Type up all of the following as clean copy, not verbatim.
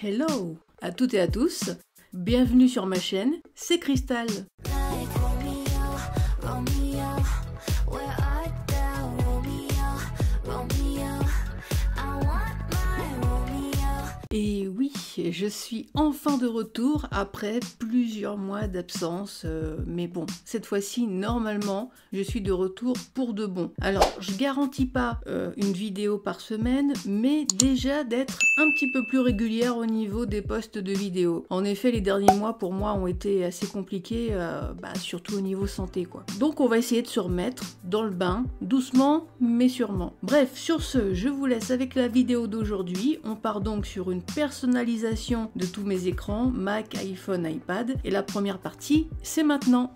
Hello à toutes et à tous, bienvenue sur ma chaîne, c'est Cristal. Et oui, je suis enfin de retour après plusieurs mois d'absence, mais bon, cette fois-ci, normalement, je suis de retour pour de bon. Alors, je garantis pas une vidéo par semaine, mais déjà d'être un petit peu plus régulière au niveau des posts de vidéos. En effet, les derniers mois, pour moi, ont été assez compliqués, surtout au niveau santé, quoi. Donc, on va essayer de se remettre dans le bain, doucement, mais sûrement. Bref, sur ce, je vous laisse avec la vidéo d'aujourd'hui. On part donc sur une personnalisation de tous mes écrans, Mac, iPhone, iPad. Et la première partie, c'est maintenant.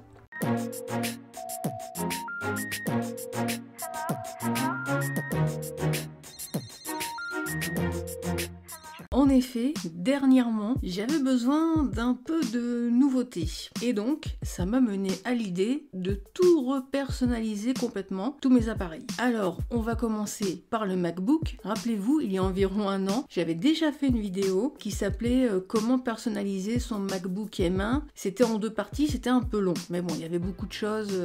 En effet, dernièrement, j'avais besoin d'un peu de nouveauté. Et donc, ça m'a mené à l'idée de tout repersonnaliser complètement, tous mes appareils. Alors, on va commencer par le MacBook. Rappelez-vous, il y a environ un an, j'avais déjà fait une vidéo qui s'appelait Comment personnaliser son MacBook M1. C'était en 2 parties, c'était un peu long. Mais bon, il y avait beaucoup de choses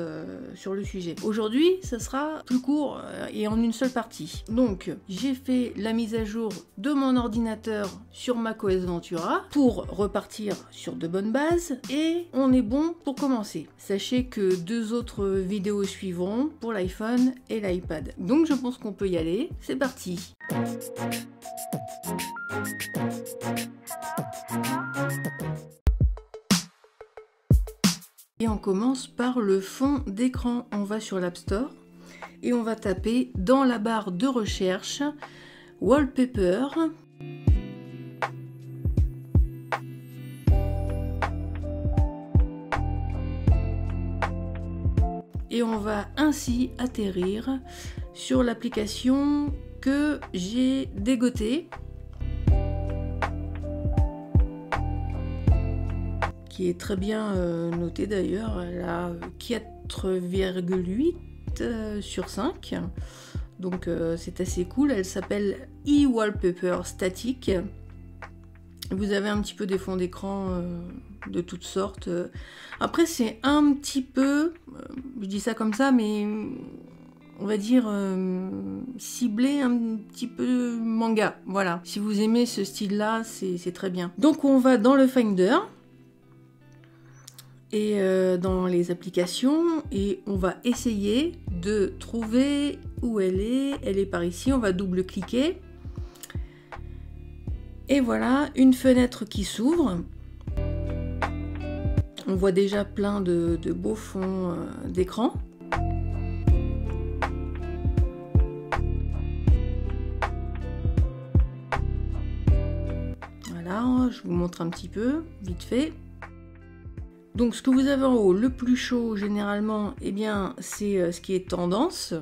sur le sujet. Aujourd'hui, ça sera plus court et en une seule partie. Donc, j'ai fait la mise à jour de mon ordinateur sur macOS Ventura pour repartir sur de bonnes bases et on est bon pour commencer. Sachez que 2 autres vidéos suivront pour l'iPhone et l'iPad. Donc je pense qu'on peut y aller. C'est parti. Et on commence par le fond d'écran. On va sur l'App Store et on va taper dans la barre de recherche Wallpaper. Et on va ainsi atterrir sur l'application que j'ai dégotée, qui est très bien notée d'ailleurs. Elle a 4,8 sur 5, donc c'est assez cool. Elle s'appelle eWallpaper Static. Vous avez un petit peu des fonds d'écran de toutes sortes. Après, c'est un petit peu, je dis ça comme ça, mais on va dire ciblé un petit peu manga. Voilà, si vous aimez ce style-là, c'est très bien. Donc, on va dans le Finder et dans les applications et on va essayer de trouver où elle est. Elle est par ici, on va double-cliquer. Et voilà, une fenêtre qui s'ouvre. On voit déjà plein de beaux fonds d'écran. Voilà, je vous montre un petit peu, vite fait. Donc ce que vous avez en haut, le plus chaud généralement, eh bien c'est ce qui est tendance.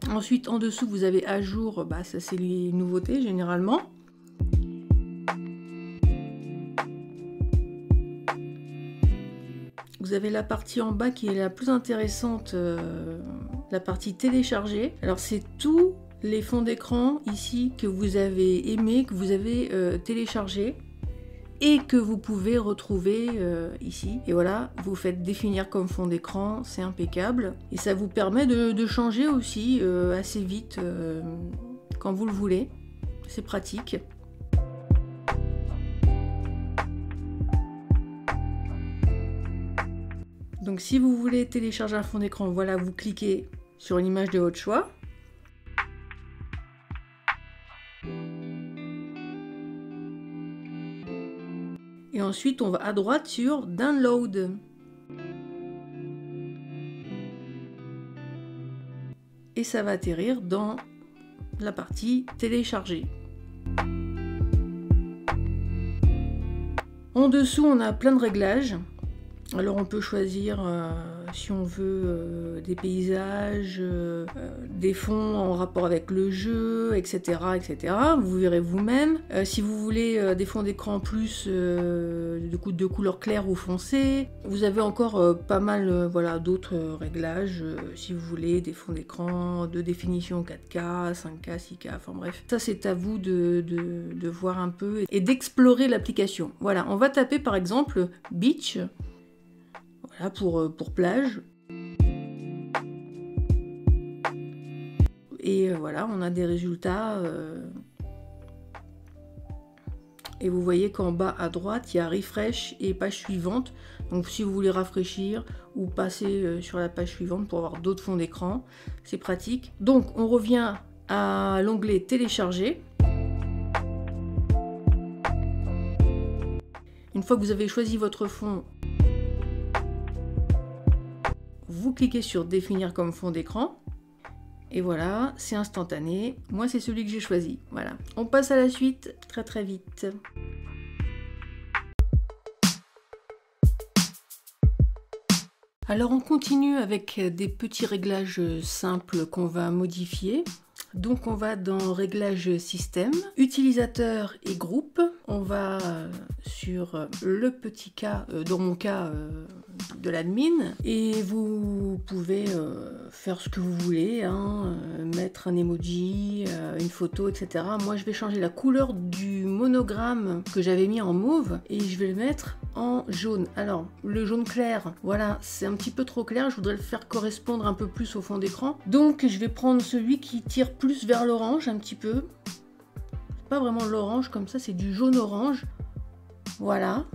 Ensuite, en dessous, vous avez à jour, ça c'est les nouveautés généralement. Vous avez la partie en bas qui est la plus intéressante, la partie téléchargée. Alors c'est tous les fonds d'écran ici que vous avez aimés, que vous avez téléchargés et que vous pouvez retrouver ici. Et voilà, vous faites définir comme fond d'écran, c'est impeccable. Et ça vous permet de changer aussi assez vite quand vous le voulez. C'est pratique. Donc si vous voulez télécharger un fond d'écran, voilà, vous cliquez sur l'image de votre choix. Et ensuite, on va à droite sur Download. Et ça va atterrir dans la partie Télécharger. En dessous, on a plein de réglages. Alors on peut choisir si on veut des paysages, des fonds en rapport avec le jeu, etc. etc. Vous verrez vous-même. Si vous voulez des fonds d'écran plus de couleur claire ou foncée, vous avez encore pas mal voilà, d'autres réglages. Si vous voulez des fonds d'écran de définition 4K, 5K, 6K, enfin bref. Ça c'est à vous de voir un peu et d'explorer l'application. Voilà, on va taper par exemple Beach. Voilà, pour plage. Et voilà, on a des résultats. Et vous voyez qu'en bas à droite, il y a refresh et page suivante. Donc si vous voulez rafraîchir ou passer sur la page suivante pour avoir d'autres fonds d'écran, c'est pratique. Donc on revient à l'onglet télécharger. Une fois que vous avez choisi votre fond, vous cliquez sur définir comme fond d'écran et voilà, c'est instantané. Moi c'est celui que j'ai choisi. Voilà, on passe à la suite très très vite. Alors on continue avec des petits réglages simples qu'on va modifier. Donc on va dans réglages système, utilisateur et groupe. On va sur le petit cas, dans mon cas de l'admin, et vous pouvez faire ce que vous voulez, hein, mettre un emoji, une photo, etc. Moi je vais changer la couleur du monogramme que j'avais mis en mauve et je vais le mettre en jaune. Alors le jaune clair, voilà, c'est un petit peu trop clair, je voudrais le faire correspondre un peu plus au fond d'écran. Donc je vais prendre celui qui tire plus vers l'orange un petit peu. C'est pas vraiment l'orange comme ça, c'est du jaune orange. Voilà.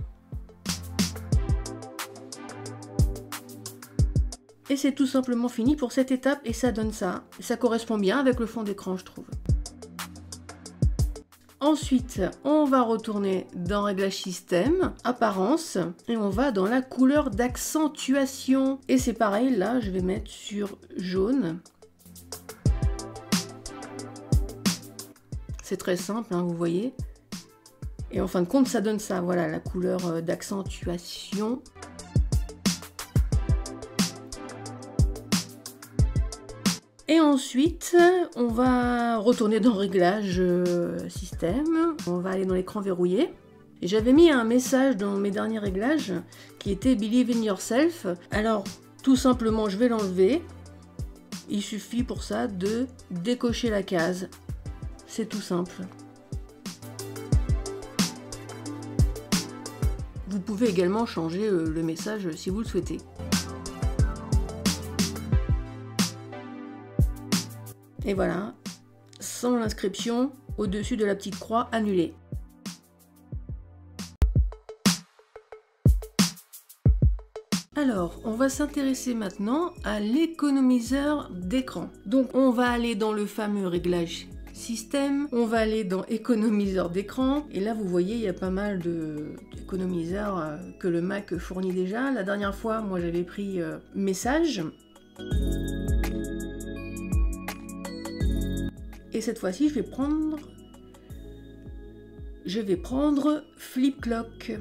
Et c'est tout simplement fini pour cette étape et ça donne ça. Ça correspond bien avec le fond d'écran, je trouve. Ensuite, on va retourner dans Réglages système, Apparence, et on va dans la couleur d'accentuation. Et c'est pareil, là, je vais mettre sur jaune. C'est très simple, hein, vous voyez. Et en fin de compte, ça donne ça, voilà, la couleur d'accentuation. Et ensuite, on va retourner dans Réglages système. On va aller dans l'écran verrouillé. Et j'avais mis un message dans mes derniers réglages qui était Believe in yourself. Alors, tout simplement, je vais l'enlever. Il suffit pour ça de décocher la case. C'est tout simple. Vous pouvez également changer le message si vous le souhaitez. Et voilà, sans l'inscription au-dessus de la petite croix annulée. Alors, on va s'intéresser maintenant à l'économiseur d'écran. Donc, on va aller dans le fameux réglage système, on va aller dans économiseur d'écran, et là vous voyez il y a pas mal d'économiseurs que le Mac fournit déjà. La dernière fois, moi j'avais pris message. Et cette fois-ci, je vais prendre Flip Clock,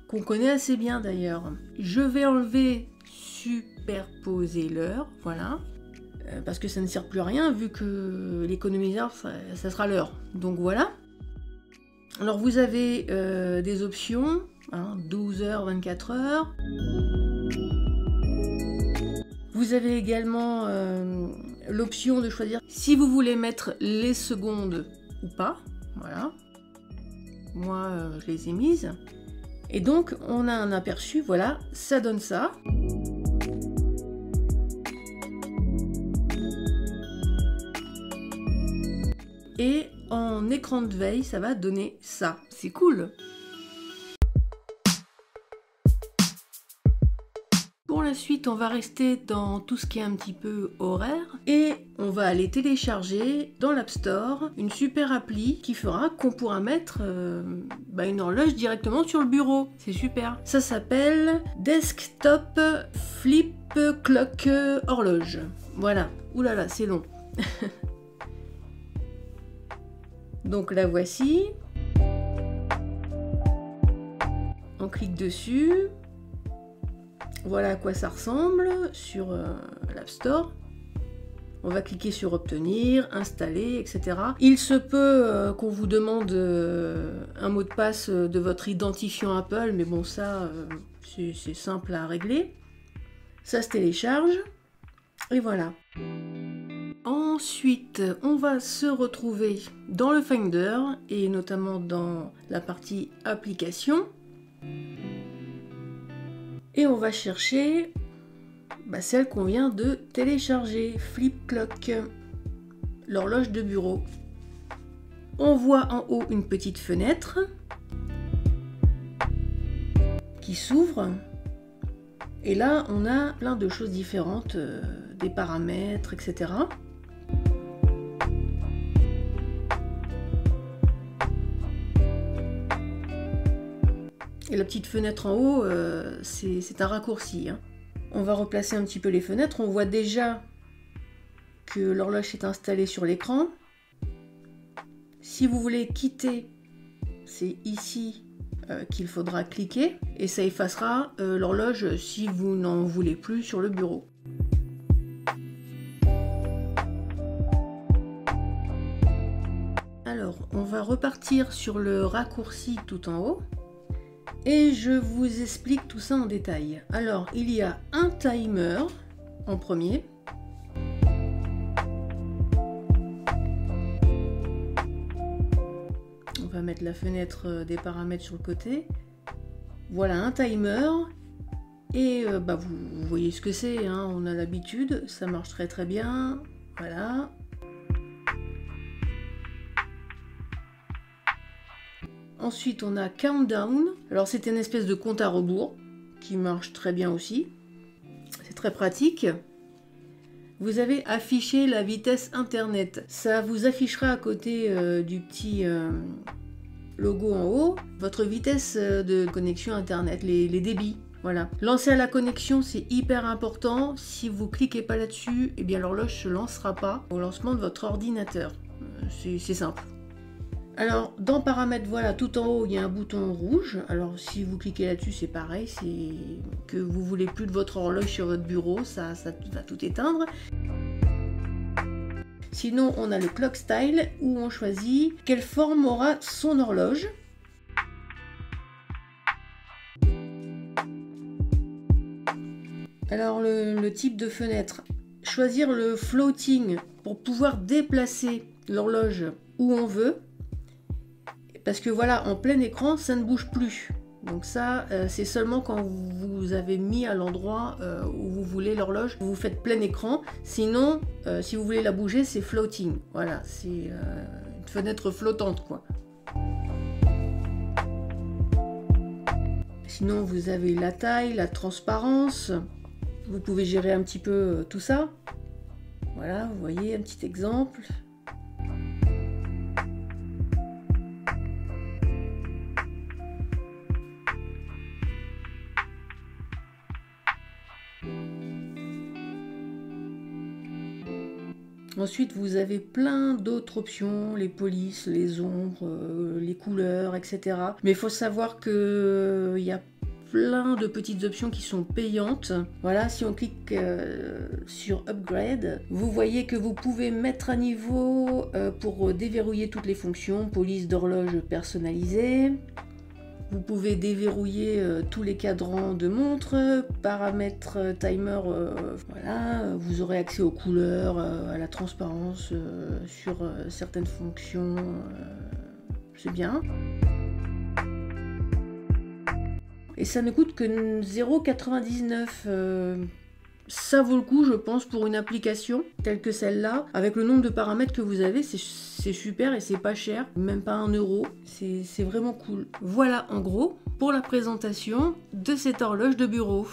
qu'on connaît assez bien d'ailleurs. Je vais enlever superposer l'heure, voilà, parce que ça ne sert plus à rien vu que l'économiseur, ça sera l'heure. Donc voilà. Alors vous avez des options, hein, 12 heures, 24 heures. Vous avez également l'option de choisir si vous voulez mettre les secondes ou pas. Voilà. Moi, je les ai mises. Et donc, on a un aperçu. Voilà, ça donne ça. Et en écran de veille, ça va donner ça. C'est cool. Pour la suite, on va rester dans tout ce qui est un petit peu horaire et on va aller télécharger dans l'App Store une super appli qui fera qu'on pourra mettre une horloge directement sur le bureau. C'est super. Ça s'appelle Desktop Flip Clock Horloge. Voilà. Ouh là là, c'est long. Donc la voici. On clique dessus. Voilà à quoi ça ressemble sur l'App Store. On va cliquer sur obtenir, installer, etc. Il se peut qu'on vous demande un mot de passe de votre identifiant Apple, mais bon ça c'est simple à régler. Ça se télécharge et voilà. Ensuite, on va se retrouver dans le Finder et notamment dans la partie application. Et on va chercher celle qu'on vient de télécharger, Flip Clock, l'horloge de bureau. On voit en haut une petite fenêtre qui s'ouvre. Et là, on a plein de choses différentes, des paramètres, etc. Et la petite fenêtre en haut, c'est un raccourci. On va replacer un petit peu les fenêtres. On voit déjà que l'horloge est installée sur l'écran. Si vous voulez quitter, c'est ici qu'il faudra cliquer et ça effacera l'horloge si vous n'en voulez plus sur le bureau. Alors, on va repartir sur le raccourci tout en haut. Et je vous explique tout ça en détail. Alors, il y a un timer en premier. On va mettre la fenêtre des paramètres sur le côté. Voilà un timer. Et vous voyez ce que c'est, on a l'habitude. Ça marche très très bien. Voilà. Ensuite, on a Countdown. Alors, c'est une espèce de compte à rebours qui marche très bien aussi. C'est très pratique. Vous avez affiché la vitesse Internet. Ça vous affichera à côté du petit logo en haut votre vitesse de connexion Internet, les débits. Voilà. Lancer à la connexion, c'est hyper important. Si vous cliquez pas là-dessus, eh bien l'horloge se lancera pas au lancement de votre ordinateur. C'est simple. Alors, dans paramètres, voilà, tout en haut, il y a un bouton rouge. Alors, si vous cliquez là-dessus, c'est pareil, c'est que vous voulez plus de votre horloge sur votre bureau, ça va tout éteindre. Sinon, on a le Clock Style, où on choisit quelle forme aura son horloge. Alors, le type de fenêtre. Choisir le floating pour pouvoir déplacer l'horloge où on veut. Parce que voilà, en plein écran, ça ne bouge plus. Donc ça, c'est seulement quand vous avez mis à l'endroit où vous voulez l'horloge, vous faites plein écran. Sinon, si vous voulez la bouger, c'est floating. Voilà, c'est une fenêtre flottante, quoi. Sinon, vous avez la taille, la transparence. Vous pouvez gérer un petit peu tout ça. Voilà, vous voyez un petit exemple. Ensuite, vous avez plein d'autres options, les polices, les ombres, les couleurs, etc. Mais il faut savoir qu'il y a plein de petites options qui sont payantes. Voilà, si on clique sur Upgrade, vous voyez que vous pouvez mettre à niveau pour déverrouiller toutes les fonctions, police d'horloge personnalisée. Vous pouvez déverrouiller tous les cadrans de montre, paramètres timer, voilà, vous aurez accès aux couleurs, à la transparence sur certaines fonctions, c'est bien. Et ça ne coûte que 0,99 €. Ça vaut le coup, je pense, pour une application telle que celle-là. Avec le nombre de paramètres que vous avez, c'est super et c'est pas cher, même pas 1 €. C'est vraiment cool. Voilà en gros pour la présentation de cette horloge de bureau.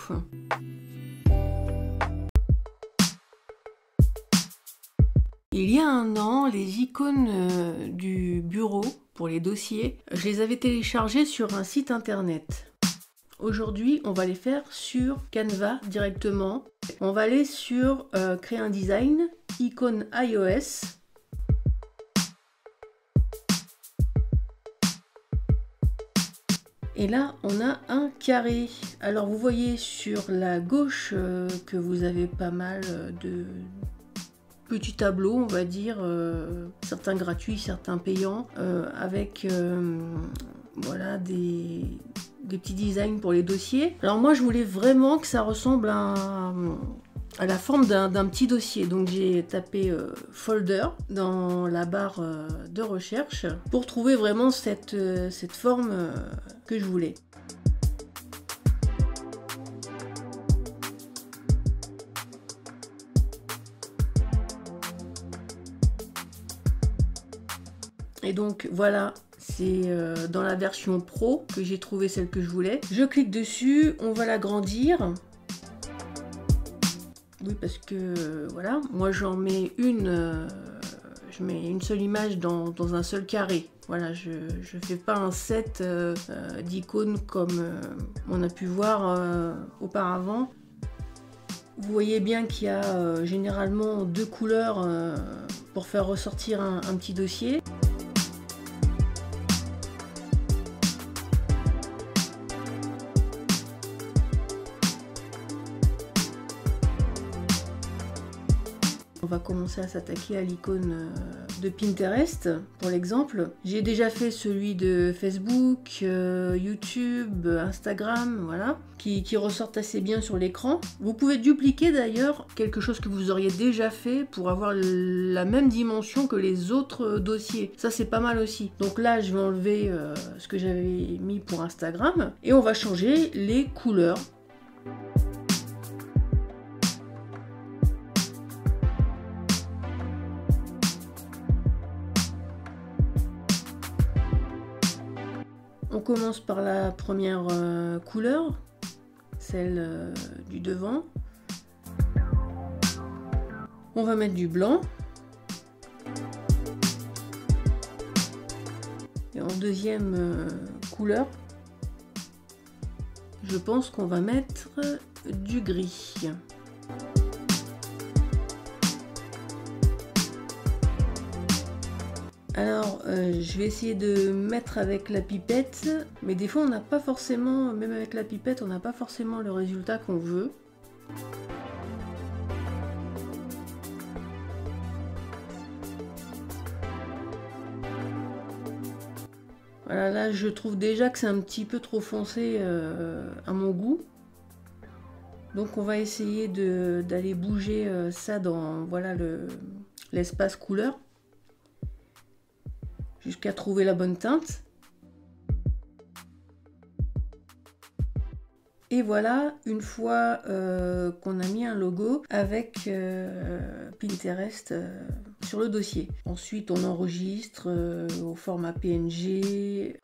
Il y a un an, les icônes du bureau pour les dossiers, je les avais téléchargées sur un site internet. Aujourd'hui, on va les faire sur Canva directement. On va aller sur créer un design, icône iOS. Et là, on a un carré. Alors, vous voyez sur la gauche que vous avez pas mal de petits tableaux, on va dire, certains gratuits, certains payants, avec voilà, des petits designs pour les dossiers. Alors moi, je voulais vraiment que ça ressemble à la forme d'un petit dossier. Donc j'ai tapé folder dans la barre de recherche pour trouver vraiment cette forme que je voulais. Et donc voilà, c'est dans la version pro que j'ai trouvé celle que je voulais. Je clique dessus, on va l'agrandir. Oui, parce que voilà, moi j'en mets une, je mets une seule image dans un seul carré. Voilà, je fais pas un set d'icônes comme on a pu voir auparavant. Vous voyez bien qu'il y a généralement 2 couleurs pour faire ressortir un petit dossier. On va commencer à s'attaquer à l'icône de Pinterest, pour l'exemple. J'ai déjà fait celui de Facebook, YouTube, Instagram, voilà, qui ressortent assez bien sur l'écran. Vous pouvez dupliquer d'ailleurs quelque chose que vous auriez déjà fait pour avoir la même dimension que les autres dossiers. Ça, c'est pas mal aussi. Donc là, je vais enlever ce que j'avais mis pour Instagram et on va changer les couleurs. On commence par la première couleur, celle du devant. On va mettre du blanc. Et en deuxième couleur, je pense qu'on va mettre du gris. Alors, je vais essayer de mettre avec la pipette, mais des fois on n'a pas forcément, même avec la pipette, on n'a pas forcément le résultat qu'on veut. Voilà, là je trouve déjà que c'est un petit peu trop foncé à mon goût. Donc on va essayer d'aller bouger ça dans voilà, l'espace couleur, jusqu'à trouver la bonne teinte. Et voilà, une fois qu'on a mis un logo avec Pinterest sur le dossier. Ensuite, on enregistre au format PNG.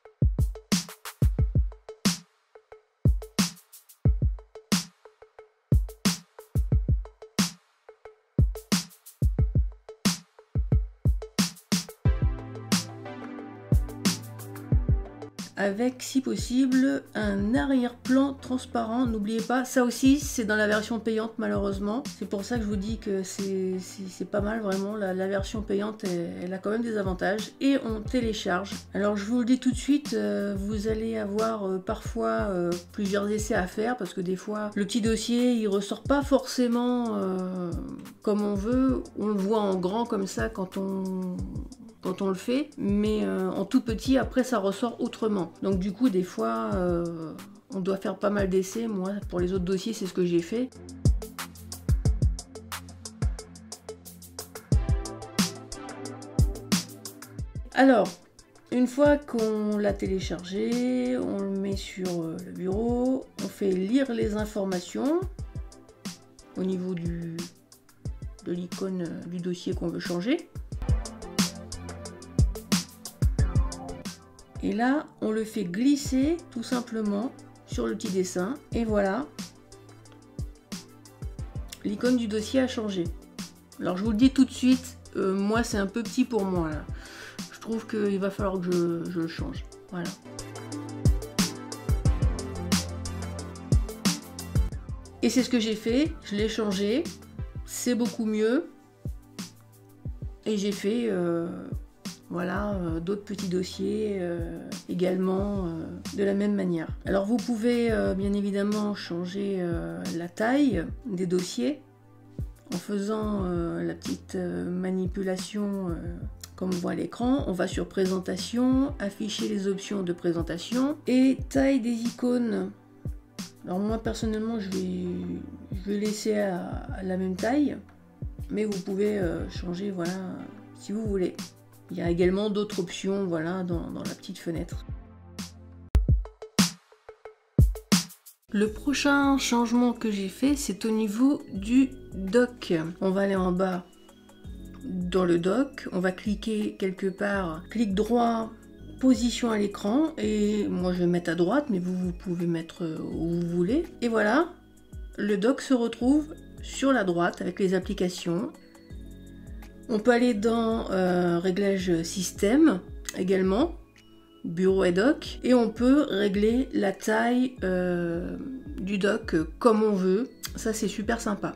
Avec, si possible, un arrière-plan transparent. N'oubliez pas, ça aussi, c'est dans la version payante, malheureusement. C'est pour ça que je vous dis que c'est pas mal, vraiment. La version payante, elle a quand même des avantages. Et on télécharge. Alors, je vous le dis tout de suite, vous allez avoir parfois plusieurs essais à faire, parce que des fois, le petit dossier, il ressort pas forcément comme on veut. On le voit en grand comme ça quand on le fait, mais en tout petit, après ça ressort autrement. Donc du coup, des fois, on doit faire pas mal d'essais. Moi, pour les autres dossiers, c'est ce que j'ai fait. Alors, une fois qu'on l'a téléchargé, on le met sur le bureau, on fait lire les informations au niveau de l'icône du dossier qu'on veut changer. Et là, on le fait glisser tout simplement sur le petit dessin. Et voilà, l'icône du dossier a changé. Alors je vous le dis tout de suite, moi c'est un peu petit pour moi là. Je trouve qu'il va falloir que je le change. Voilà. Et c'est ce que j'ai fait, je l'ai changé. C'est beaucoup mieux. Et j'ai fait Voilà, d'autres petits dossiers également de la même manière. Alors vous pouvez bien évidemment changer la taille des dossiers en faisant la petite manipulation comme on voit à l'écran. On va sur présentation, afficher les options de présentation et taille des icônes. Alors moi personnellement je vais laisser à la même taille, mais vous pouvez changer voilà si vous voulez. Il y a également d'autres options voilà, dans la petite fenêtre. Le prochain changement que j'ai fait, c'est au niveau du dock. On va aller en bas dans le dock, on va cliquer quelque part, clic droit, position à l'écran, et moi je vais mettre à droite, mais vous pouvez mettre où vous voulez. Et voilà, le dock se retrouve sur la droite avec les applications. On peut aller dans réglage système également, bureau et dock, et on peut régler la taille du dock comme on veut. Ça c'est super sympa.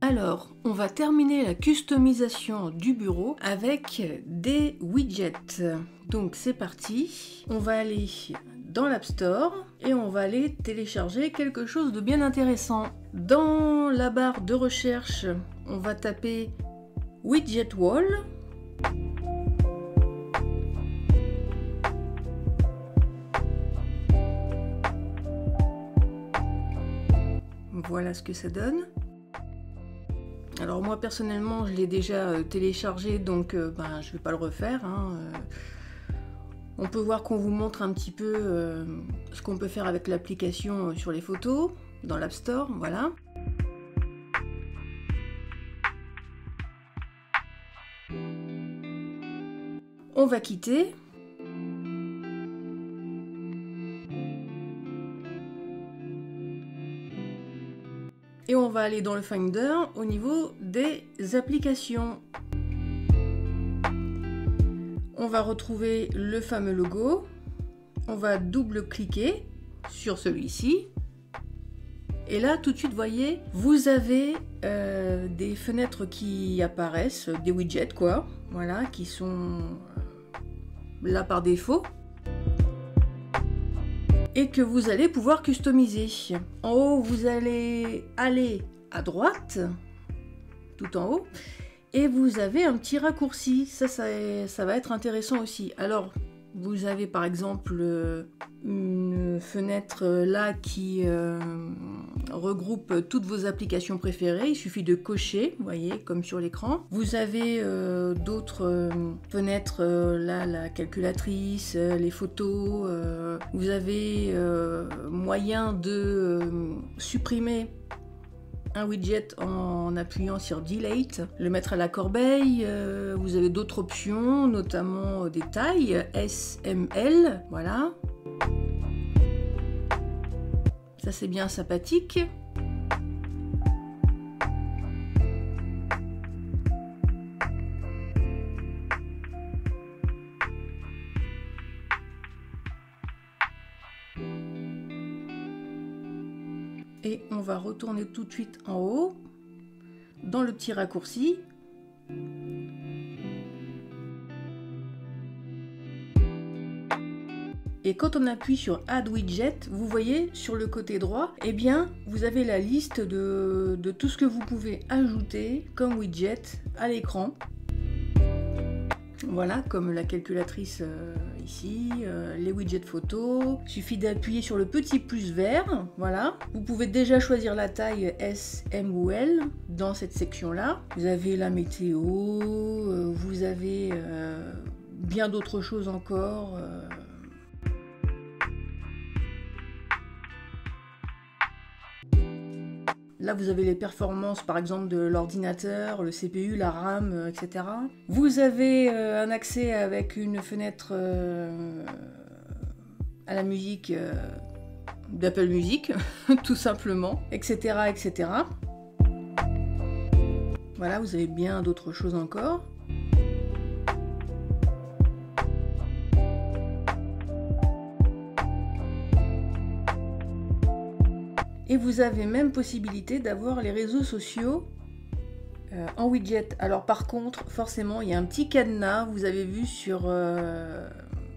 Alors, on va terminer la customisation du bureau avec des widgets. Donc c'est parti, on va aller dans l'App Store et on va aller télécharger quelque chose de bien intéressant. Dans la barre de recherche, on va taper Widget Wall. Voilà ce que ça donne. Alors moi personnellement je l'ai déjà téléchargé donc je vais pas le refaire. On peut voir qu'on vous montre un petit peu ce qu'on peut faire avec l'application sur les photos dans l'App Store, voilà. On va quitter. Et on va aller dans le Finder au niveau des applications. On va retrouver le fameux logo. On va double-cliquer sur celui-ci. Et là, tout de suite, voyez, vous avez des fenêtres qui apparaissent, des widgets, quoi. Voilà, qui sont là par défaut. Et que vous allez pouvoir customiser. En haut, vous allez aller à droite, tout en haut, et vous avez un petit raccourci. Ça va être intéressant aussi. Alors, vous avez par exemple une fenêtre là qui regroupe toutes vos applications préférées. Il suffit de cocher, vous voyez, comme sur l'écran. Vous avez d'autres fenêtres, là, la calculatrice, les photos. Vous avez moyen de supprimer un widget en appuyant sur Delete, le mettre à la corbeille. Vous avez d'autres options, notamment des tailles SML, voilà. Ça c'est bien sympathique. Et on va retourner tout de suite en haut, dans le petit raccourci. Et quand on appuie sur Add Widget, vous voyez sur le côté droit, eh bien, vous avez la liste de tout ce que vous pouvez ajouter comme widget à l'écran. Voilà, comme la calculatrice ici, les widgets photos. Il suffit d'appuyer sur le petit plus vert, voilà. Vous pouvez déjà choisir la taille S, M ou L dans cette section-là. Vous avez la météo, vous avez bien d'autres choses encore. Là, vous avez les performances, par exemple, de l'ordinateur, le CPU, la RAM, etc. Vous avez un accès avec une fenêtre à la musique d'Apple Music, tout simplement, etc., etc. Voilà, vous avez bien d'autres choses encore. Et vous avez même possibilité d'avoir les réseaux sociaux en widget. Alors par contre, forcément, il y a un petit cadenas, vous avez vu sur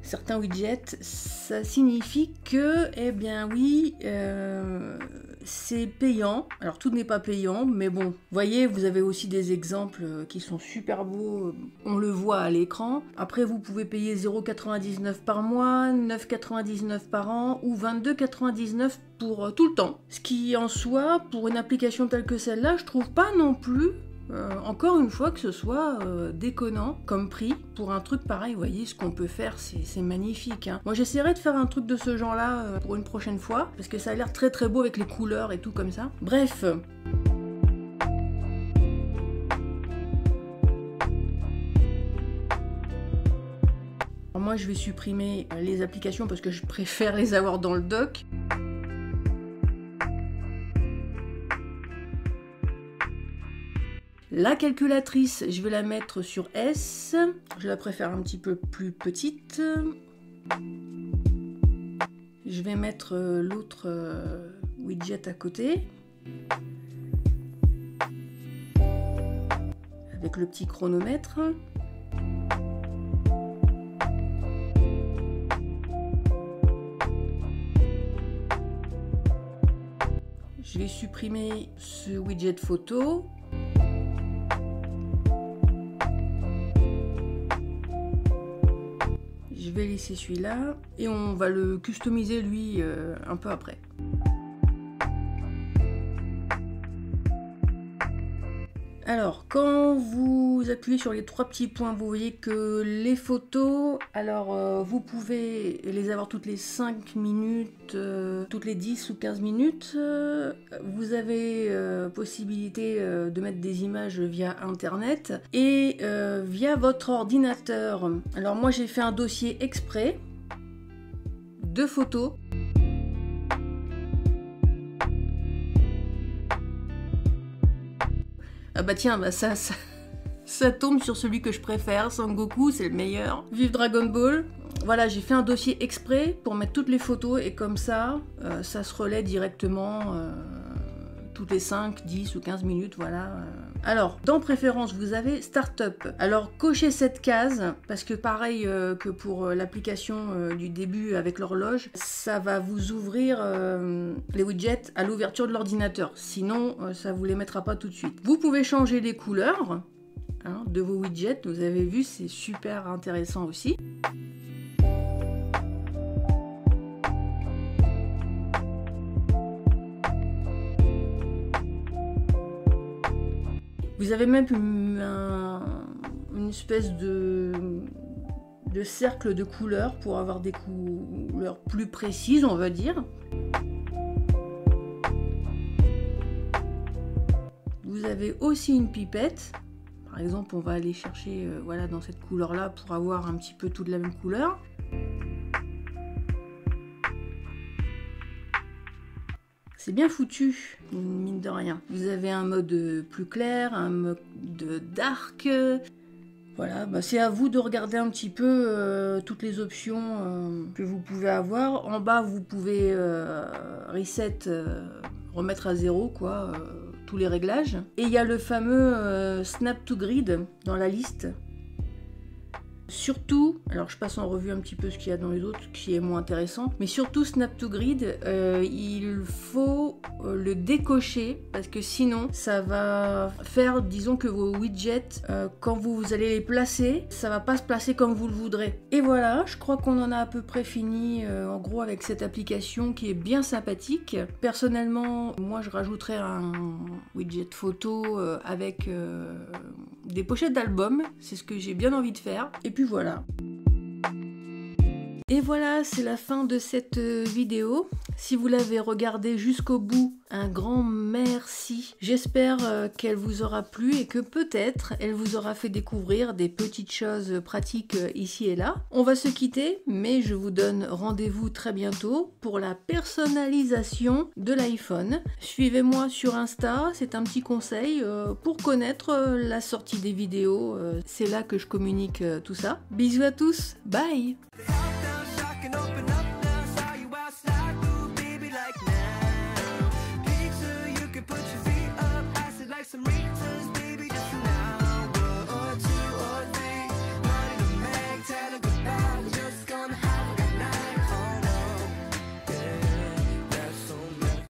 certains widgets, ça signifie que, eh bien oui, c'est payant. Alors tout n'est pas payant, mais bon, vous voyez, vous avez aussi des exemples qui sont super beaux, on le voit à l'écran. Après, vous pouvez payer 0,99 par mois, 9,99 par an ou 22,99 pour tout le temps. Ce qui en soi, pour une application telle que celle-là, je trouve pas non plus encore une fois que ce soit déconnant comme prix pour un truc pareil. Vous voyez ce qu'on peut faire, c'est magnifique, hein. Moi j'essaierai de faire un truc de ce genre là pour une prochaine fois parce que ça a l'air très très beau avec les couleurs et tout comme ça. Bref, alors moi je vais supprimer les applications parce que je préfère les avoir dans le dock. La calculatrice, je vais la mettre sur S. Je la préfère un petit peu plus petite. Je vais mettre l'autre widget à côté. Avec le petit chronomètre. Je vais supprimer ce widget photo. Je vais laisser celui-là et on va le customiser lui un peu après. Alors, quand vous appuyez sur les trois petits points, vous voyez que les photos, alors vous pouvez les avoir toutes les 5 minutes, toutes les 10 ou 15 minutes. Vous avez possibilité de mettre des images via Internet et via votre ordinateur. Alors moi j'ai fait un dossier exprès de photos. Ah bah tiens, bah ça tombe sur celui que je préfère, Sangoku, c'est le meilleur. Vive Dragon Ball. Voilà, j'ai fait un dossier exprès pour mettre toutes les photos et comme ça, ça se relaie directement toutes les 5, 10 ou 15 minutes, voilà. Alors, dans Préférences, vous avez Startup. Alors, cochez cette case, parce que pareil que pour l'application du début avec l'horloge, ça va vous ouvrir les widgets à l'ouverture de l'ordinateur. Sinon, ça ne vous les mettra pas tout de suite. Vous pouvez changer les couleurs de vos widgets. Vous avez vu, c'est super intéressant aussi. Vous avez même une espèce de cercle de couleurs pour avoir des couleurs plus précises, on va dire. Vous avez aussi une pipette. Par exemple, on va aller chercher voilà, dans cette couleur-là pour avoir un petit peu toute la même couleur. C'est bien foutu, mine de rien. Vous avez un mode plus clair, un mode dark. Voilà, bah c'est à vous de regarder un petit peu toutes les options que vous pouvez avoir. En bas, vous pouvez reset, remettre à zéro, quoi, tous les réglages. Et il y a le fameux Snap to Grid dans la liste. Surtout, alors je passe en revue un petit peu ce qu'il y a dans les autres qui est moins intéressant, mais surtout Snap to Grid, il faut le décocher parce que sinon ça va faire, disons que vos widgets, quand vous allez les placer, ça va pas se placer comme vous le voudrez. Et voilà, je crois qu'on en a à peu près fini en gros avec cette application qui est bien sympathique. Personnellement, moi je rajouterais un widget photo avec des pochettes d'albums, c'est ce que j'ai bien envie de faire. Et puis voilà. Et voilà, c'est la fin de cette vidéo. Si vous l'avez regardée jusqu'au bout, un grand merci. J'espère qu'elle vous aura plu et que peut-être elle vous aura fait découvrir des petites choses pratiques ici et là. On va se quitter, mais je vous donne rendez-vous très bientôt pour la personnalisation de l'iPhone. Suivez-moi sur Insta, c'est un petit conseil pour connaître la sortie des vidéos. C'est là que je communique tout ça. Bisous à tous, bye! Open up.